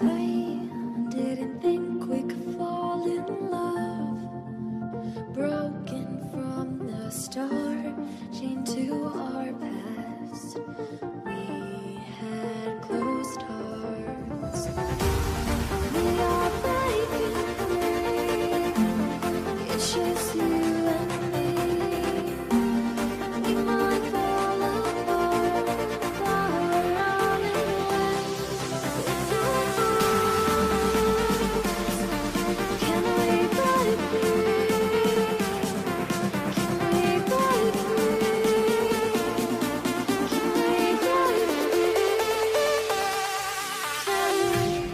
I didn't think we could fall in love. Broken from the start, chained to our past. We had closed hearts. We are breaking free. It's just you and me. We might fall apart, but we're running away with your arms. Can we break free? Can we break free? Can we break free? Can we?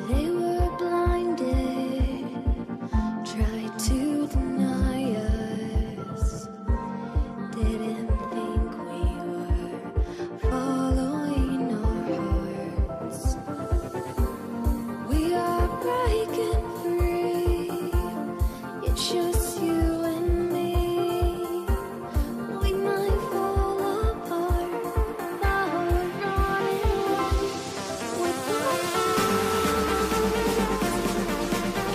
They were blinded, tried to deny us. Didn't think we were following our hearts. We are breaking free. It's just you and me. We might fall apart, now we're running away with our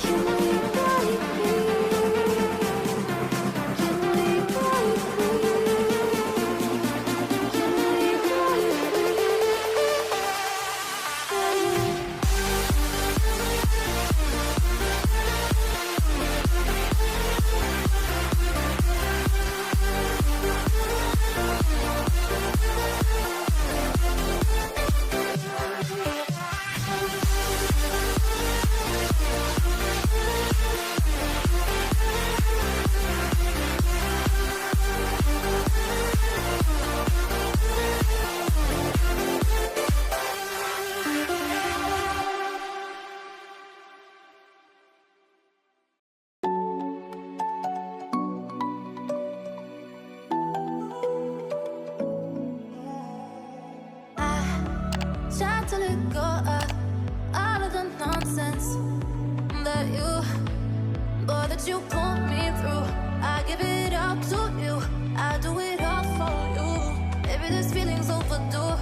Can we break free? Can we break free? Can we break Tried to let go of all of the nonsense that you put me through. I give it up to you. I do it all for you. Maybe this feeling's overdue.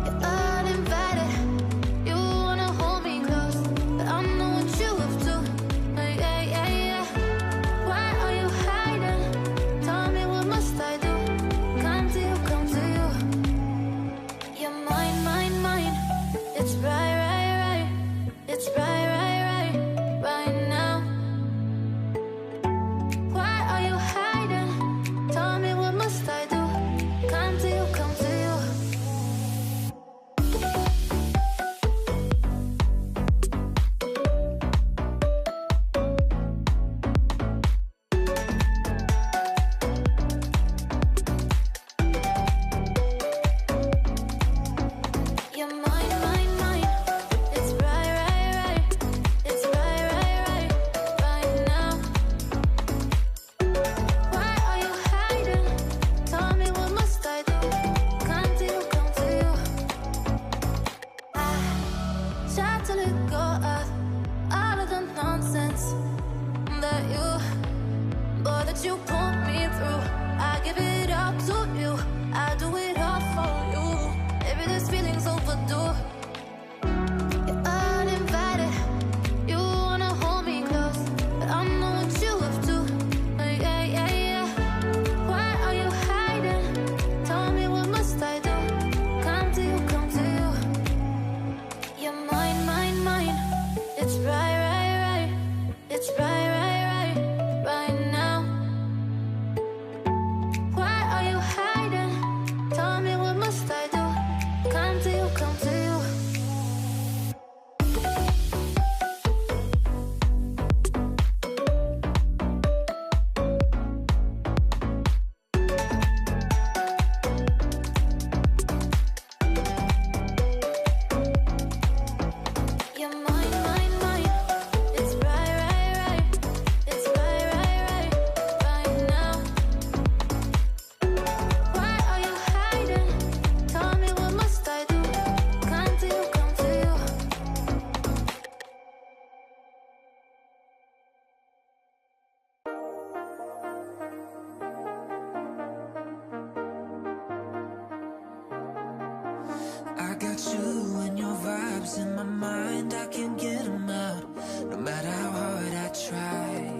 You're uninvited. You wanna hold me close, but I know what you have to. Yeah, yeah, yeah. Why are you hiding? Tell me, what must I do? Come to you, come to you. You're mine, mine, mine. It's right, right, right. It's right, right, right, right now. Why are you hiding? Tell me, what must I do? Come to you, come to you. You're mine, mine, mine. It's right, right, right. It's right, right, right, right now. Why are you hiding? Tell me, what must I do? Come to you, come to you. I tried to let go of all of the nonsense that you put me through. I give it up to you. I do it all for you. Maybe this feeling's overdue. You're uninvited. You wanna hold me close, but I know what you have to. Yeah, yeah, yeah. Why are you hiding? Tell me, what must I do? Come to you, come to you. You're mine, mine, mine. It's right, right, right. It's right, right, right, right now. Why problems in my mind, I can't get them out, no matter how hard I try.